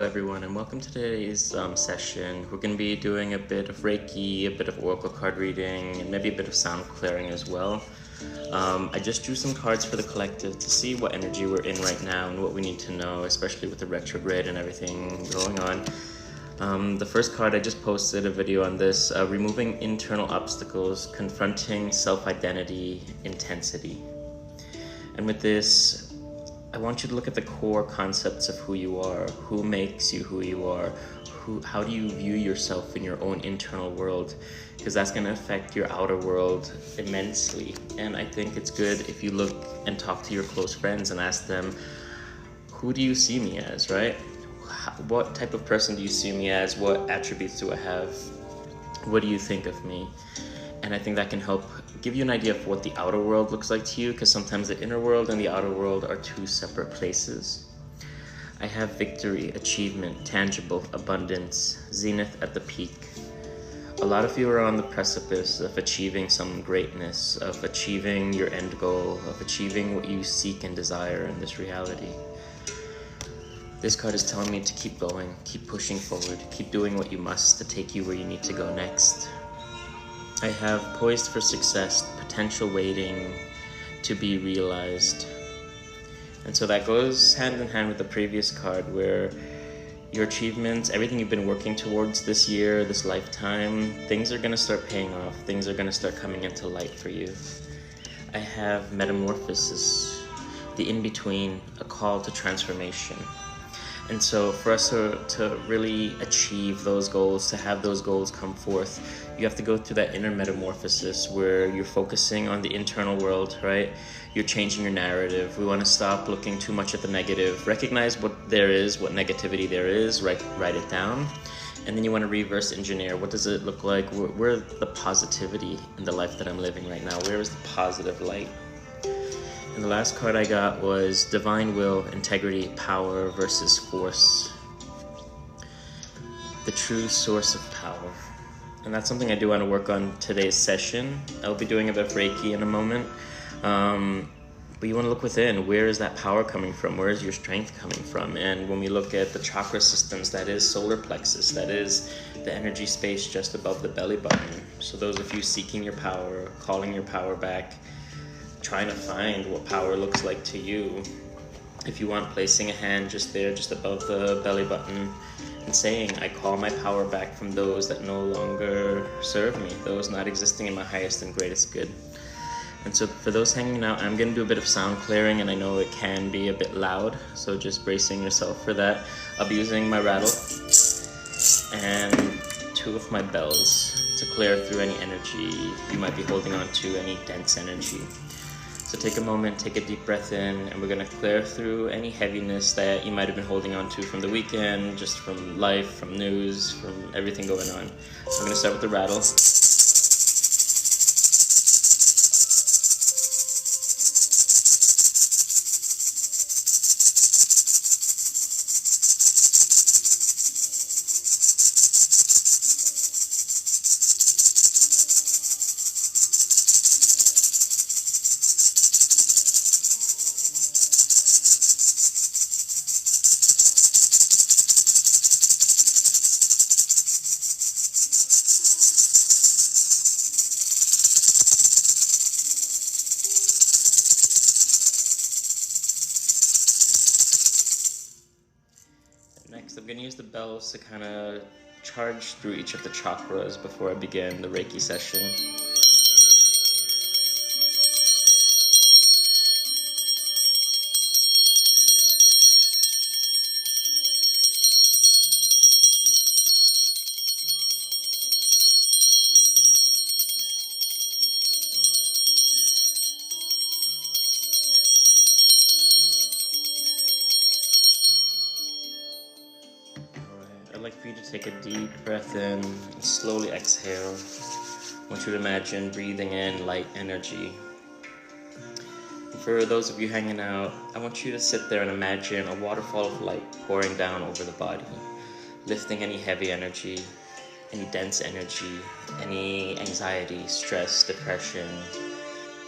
Hello everyone, and welcome to today's session. We're going to be doing a bit of Reiki, a bit of Oracle card reading, and maybe a bit of sound clearing as well. I just drew some cards for the collective to see what energy we're in right now and what we need to know, especially with the retrograde and everything going on. The first card, I just posted a video on this, removing internal obstacles, confronting self-identity, intensity. And with this, I want you to look at the core concepts of who you are, who makes you who you are, how do you view yourself in your own internal world, because that's going to affect your outer world immensely. And I think it's good if you look and talk to your close friends and ask them, who do you see me as, right? What type of person do you see me as? What attributes do I have? What do you think of me? And I think that can help give you an idea of what the outer world looks like to you, because sometimes the inner world and the outer world are two separate places. I have victory, achievement, tangible, abundance, zenith at the peak. A lot of you are on the precipice of achieving some greatness, of achieving your end goal, of achieving what you seek and desire in this reality. This card is telling me to keep going, keep pushing forward, keep doing what you must to take you where you need to go next. I have poised for success, potential waiting to be realized. And so that goes hand in hand with the previous card, where your achievements, everything you've been working towards this year, this lifetime, things are going to start paying off. Things are going to start coming into light for you. I have metamorphosis, the in-between, a call to transformation. And so for us to really achieve those goals, to have those goals come forth, you have to go through that inner metamorphosis where you're focusing on the internal world, right? You're changing your narrative. We want to stop looking too much at the negative. Recognize what there is, what negativity there is, write it down. And then you want to reverse engineer. What does it look like? Where the positivity in the life that I'm living right now? Where is the positive light? And the last card I got was Divine Will, Integrity, Power versus Force. The true source of power. And that's something I do want to work on today's session. I'll be doing a bit of Reiki in a moment. But you want to look within. Where is that power coming from? Where is your strength coming from? And when we look at the chakra systems, that is solar plexus. That is the energy space just above the belly button. So those of you seeking your power, calling your power back, trying to find what power looks like to you. If you want, placing a hand just there, just above the belly button, and saying, I call my power back from those that no longer serve me, those not existing in my highest and greatest good. And so for those hanging out, I'm going to do a bit of sound clearing, and I know it can be a bit loud, so just bracing yourself for that. I'll be using my rattle and two of my bells to clear through any energy you might be holding on to, any dense energy. So take a moment, take a deep breath in, and we're going to clear through any heaviness that you might have been holding on to from the weekend, just from life, from news, from everything going on. So I'm going to start with the rattle. Next, I'm going to use the bells to kind of charge through each of the chakras before I begin the Reiki session. I'd like for you to take a deep breath in and slowly exhale. I want you to imagine breathing in light energy. And for those of you hanging out, I want you to sit there and imagine a waterfall of light pouring down over the body, lifting any heavy energy, any dense energy, any anxiety, stress, depression,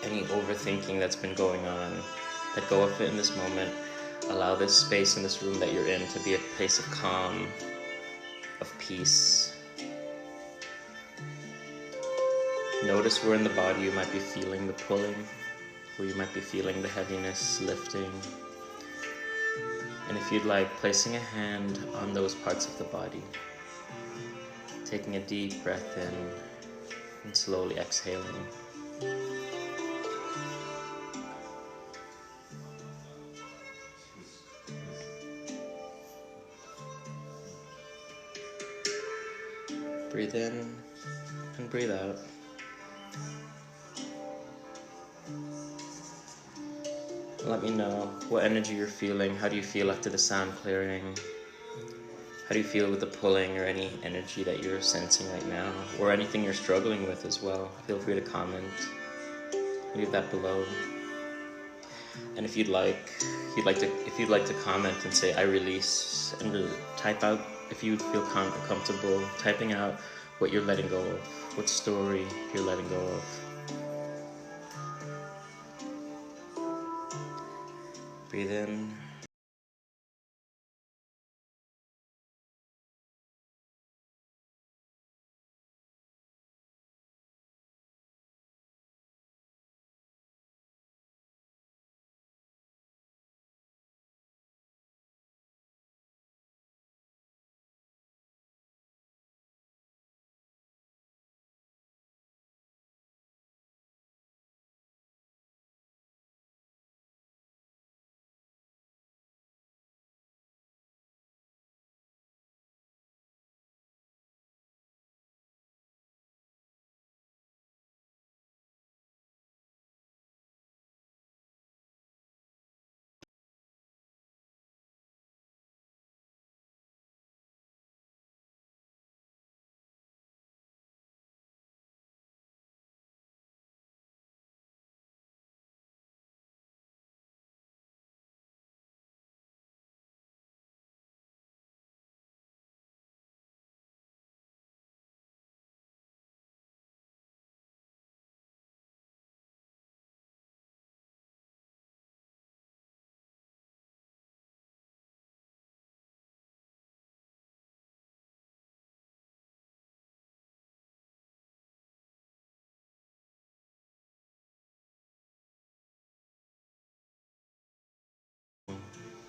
any overthinking that's been going on. Let go of it in this moment. Allow this space in this room that you're in to be a place of calm, of peace. Notice where in the body you might be feeling the pulling, where you might be feeling the heaviness lifting. And if you'd like, placing a hand on those parts of the body. Taking a deep breath in and slowly exhaling. Breathe in and breathe out. Let me know what energy you're feeling. How do you feel after the sound clearing? How do you feel with the pulling or any energy that you're sensing right now? Or anything you're struggling with as well. Feel free to comment. Leave that below. And if you'd like to comment and say I release, and type out if you feel comfortable typing out what you're letting go of, what story you're letting go of. Breathe in.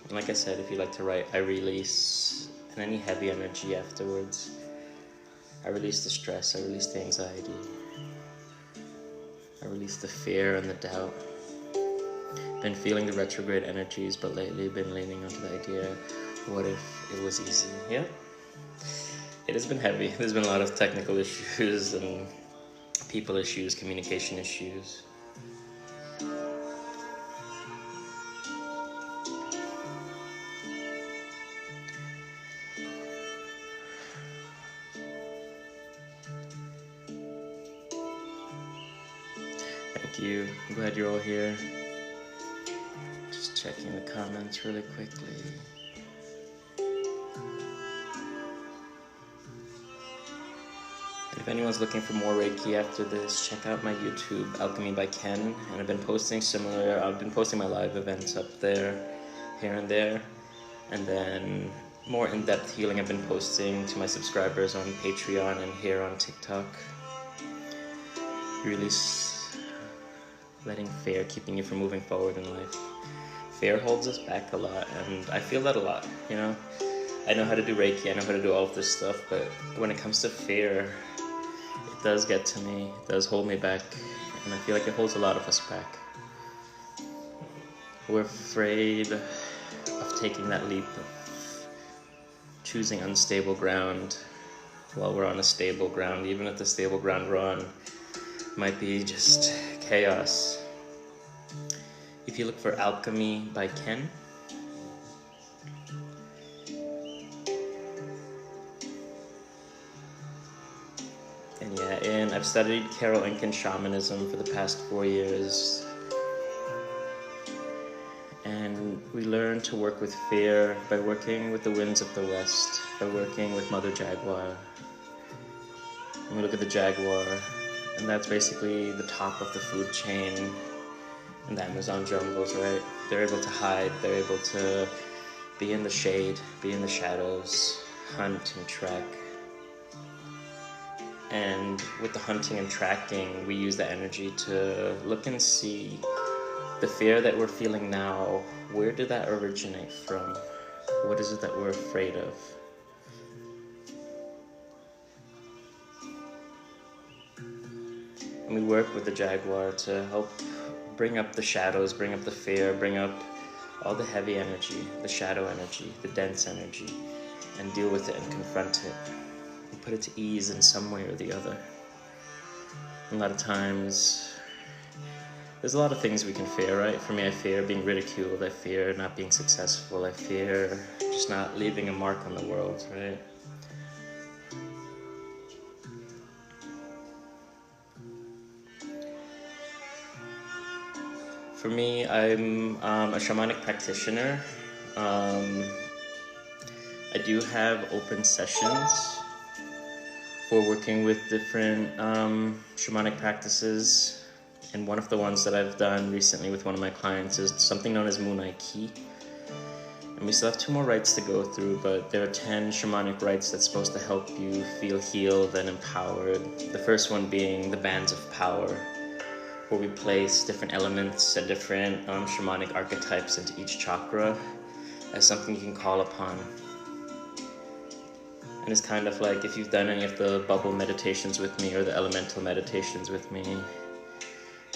And like I said, if you like to write, I release, and any heavy energy afterwards. I release the stress, I release the anxiety. I release the fear and the doubt. Been feeling the retrograde energies, but lately been leaning onto the idea, what if it was easy? Yeah. It has been heavy. There's been a lot of technical issues and people issues, communication issues. Thank you. I'm glad you're all here. Just checking the comments really quickly. If anyone's looking for more Reiki after this, check out my YouTube, Alchemy by Ken. And I've been posting my live events up there, here and there. And then more in-depth healing I've been posting to my subscribers on Patreon and here on TikTok. Release, letting fear keeping you from moving forward in life. Fear holds us back a lot, and I feel that a lot, you know? I know how to do Reiki, I know how to do all of this stuff, but when it comes to fear, it does get to me, it does hold me back, and I feel like it holds a lot of us back. We're afraid of taking that leap, of choosing unstable ground while we're on a stable ground, even if the stable ground we're on might be just chaos. If you look for Alchemy by Ken, and yeah, and I've studied Carol Incan shamanism for the past 4 years, and we learn to work with fear by working with the winds of the west, by working with Mother Jaguar. And we look at the jaguar, and that's basically the top of the food chain in the Amazon jungles, right? They're able to hide, they're able to be in the shade, be in the shadows, hunt and track. And with the hunting and tracking, we use that energy to look and see the fear that we're feeling now. Where did that originate from? What is it that we're afraid of? And we work with the jaguar to help bring up the shadows, bring up the fear, bring up all the heavy energy, the shadow energy, the dense energy, and deal with it and confront it and put it to ease in some way or the other. A lot of times, there's a lot of things we can fear, right? For me, I fear being ridiculed, I fear not being successful, I fear just not leaving a mark on the world, right? For me, I'm a shamanic practitioner. I do have open sessions for working with different shamanic practices. And one of the ones that I've done recently with one of my clients is something known as Moon Aiki. And we still have 2 more rites to go through, but there are 10 shamanic rites that's supposed to help you feel healed and empowered. The first one being the bands of power, where we place different elements and different shamanic archetypes into each chakra as something you can call upon. And it's kind of like if you've done any of the bubble meditations with me or the elemental meditations with me,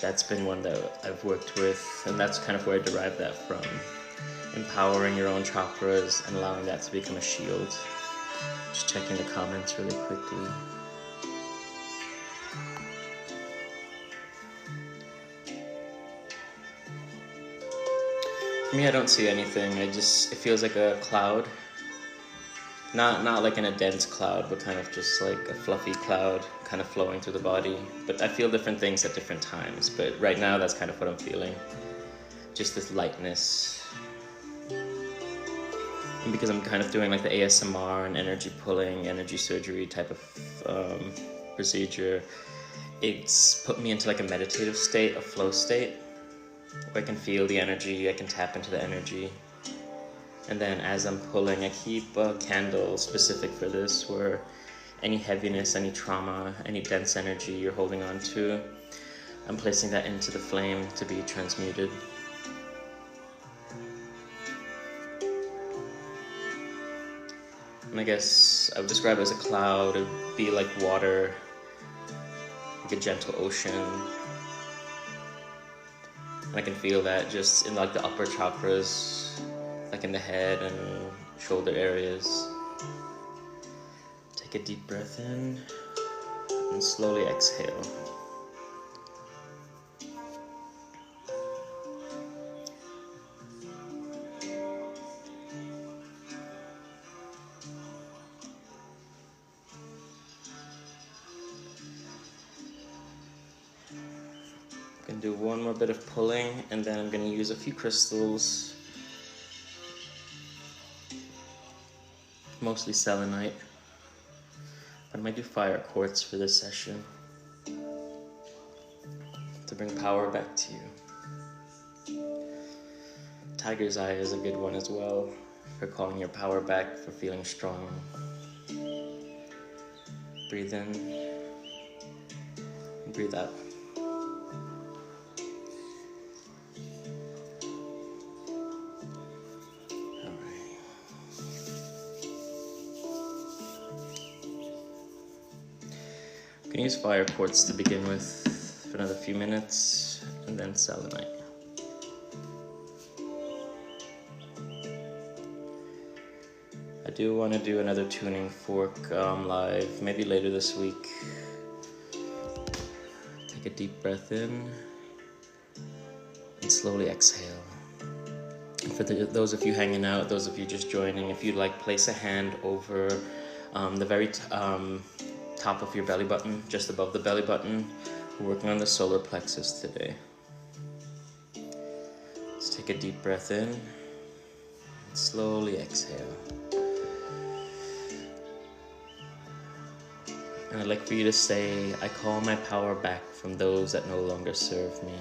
that's been one that I've worked with, and that's kind of where I derived that from. Empowering your own chakras and allowing that to become a shield. Just checking the comments really quickly. For me, I don't see anything. It feels like a cloud. Not like in a dense cloud, but kind of just like a fluffy cloud kind of flowing through the body. But I feel different things at different times. But right now, that's kind of what I'm feeling. Just this lightness. And because I'm kind of doing like the ASMR and energy pulling, energy surgery type of procedure, it's put me into like a meditative state, a flow state, where I can feel the energy, I can tap into the energy. And then as I'm pulling, I keep a candle specific for this, where any heaviness, any trauma, any dense energy you're holding on to, I'm placing that into the flame to be transmuted. And I guess I would describe it as a cloud. It would be like water, like a gentle ocean. And I can feel that just in like the upper chakras, like in the head and shoulder areas. Take a deep breath in and slowly exhale. I'm gonna do one more bit of pulling, and then I'm gonna use a few crystals, mostly selenite, but I might do fire quartz for this session to bring power back to you. Tiger's eye is a good one as well for calling your power back, for feeling strong. Breathe in, breathe out. I'm gonna use fire quartz to begin with for another few minutes, and then selenite. I do want to do another tuning fork live, maybe later this week. Take a deep breath in and slowly exhale. And for those of you hanging out, those of you just joining, if you'd like, place a hand over the very top of your belly button, just above the belly button. We're working on the solar plexus today. Let's take a deep breath in and slowly exhale. And I'd like for you to say, I call my power back from those that no longer serve me.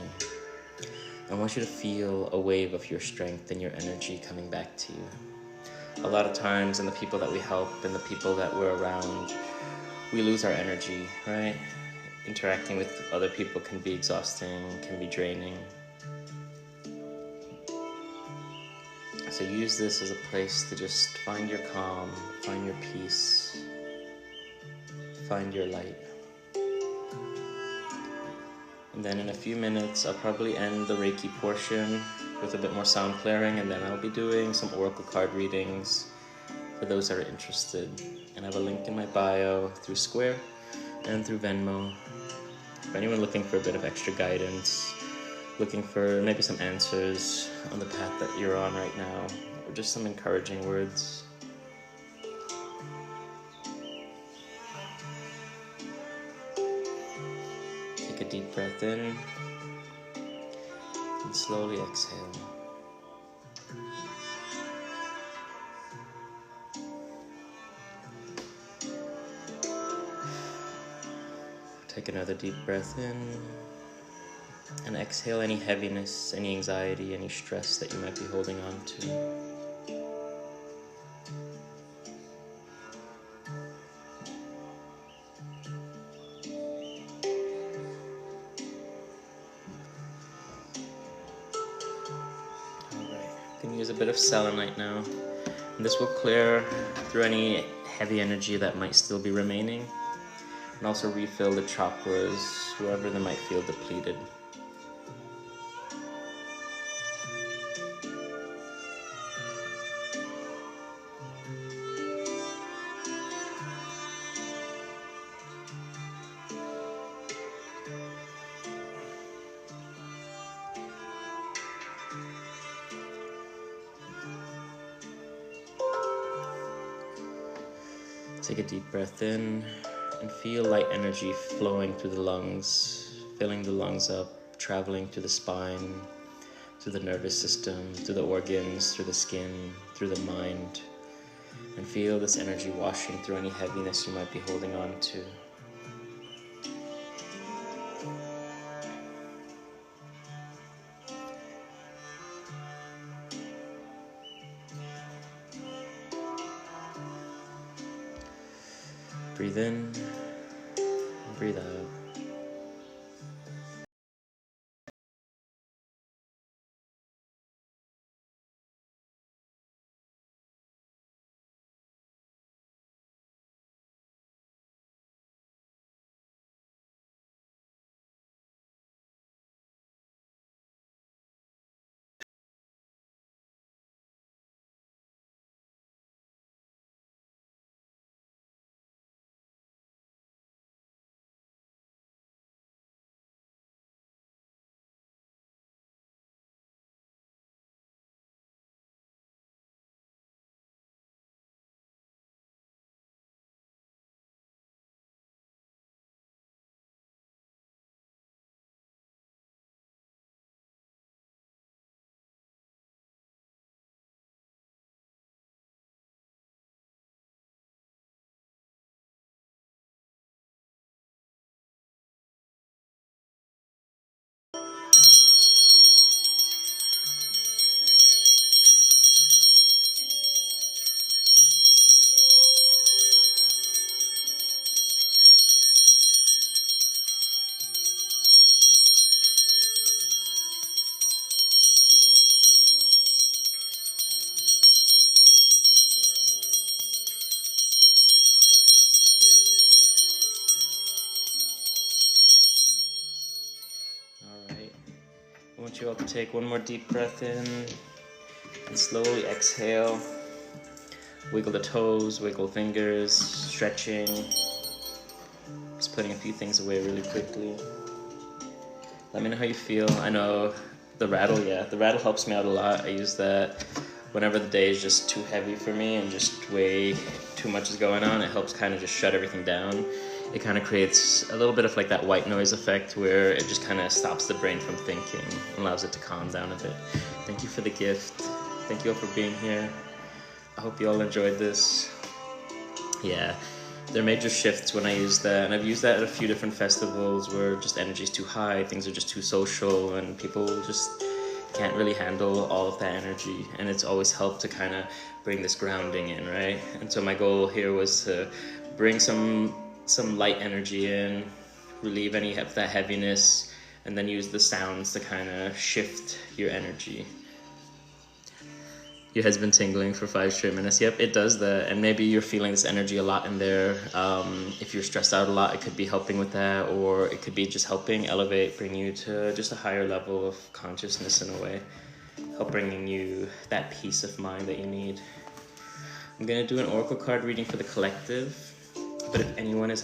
I want you to feel a wave of your strength and your energy coming back to you. A lot of times in the people that we help and the people that we're around, we lose our energy, right? Interacting with other people can be exhausting, can be draining. So use this as a place to just find your calm, find your peace, find your light. And then in a few minutes, I'll probably end the Reiki portion with a bit more sound clearing, and then I'll be doing some oracle card readings for those that are interested. And I have a link in my bio through Square and through Venmo. For anyone looking for a bit of extra guidance, looking for maybe some answers on the path that you're on right now, or just some encouraging words. Take a deep breath in and slowly exhale. Take another deep breath in and exhale any heaviness, any anxiety, any stress that you might be holding on to. You can use a bit of selenite now, and this will clear through any heavy energy that might still be remaining, and also refill the chakras, wherever they might feel depleted. Take a deep breath in and feel light energy flowing through the lungs, filling the lungs up, traveling to the spine, through the nervous system, through the organs, through the skin, through the mind, and feel this energy washing through any heaviness you might be holding on to. Breathe in and breathe out. I want you all to take one more deep breath in and slowly exhale. Wiggle the toes, wiggle fingers, stretching. Just putting a few things away really quickly. Let me know how you feel. I know the rattle helps me out a lot. I use that whenever the day is just too heavy for me and just way too much is going on. It helps kind of just shut everything down. It kind of creates a little bit of like that white noise effect where it just kind of stops the brain from thinking and allows it to calm down a bit. Thank you for the gift. Thank you all for being here. I hope you all enjoyed this. Yeah, there are major shifts when I use that, and I've used that at a few different festivals where just energy's too high, things are just too social, and people just can't really handle all of that energy, and it's always helped to kind of bring this grounding in, right? And so my goal here was to bring some light energy in, relieve any of that heaviness, and then use the sounds to kind of shift your energy. Your head's been tingling for 5 straight minutes. Yep, it does that. And maybe you're feeling this energy a lot in there. If you're stressed out a lot, it could be helping with that, or it could be just helping elevate, bring you to just a higher level of consciousness in a way. Help bringing you that peace of mind that you need. I'm gonna do an oracle card reading for the collective, but if anyone is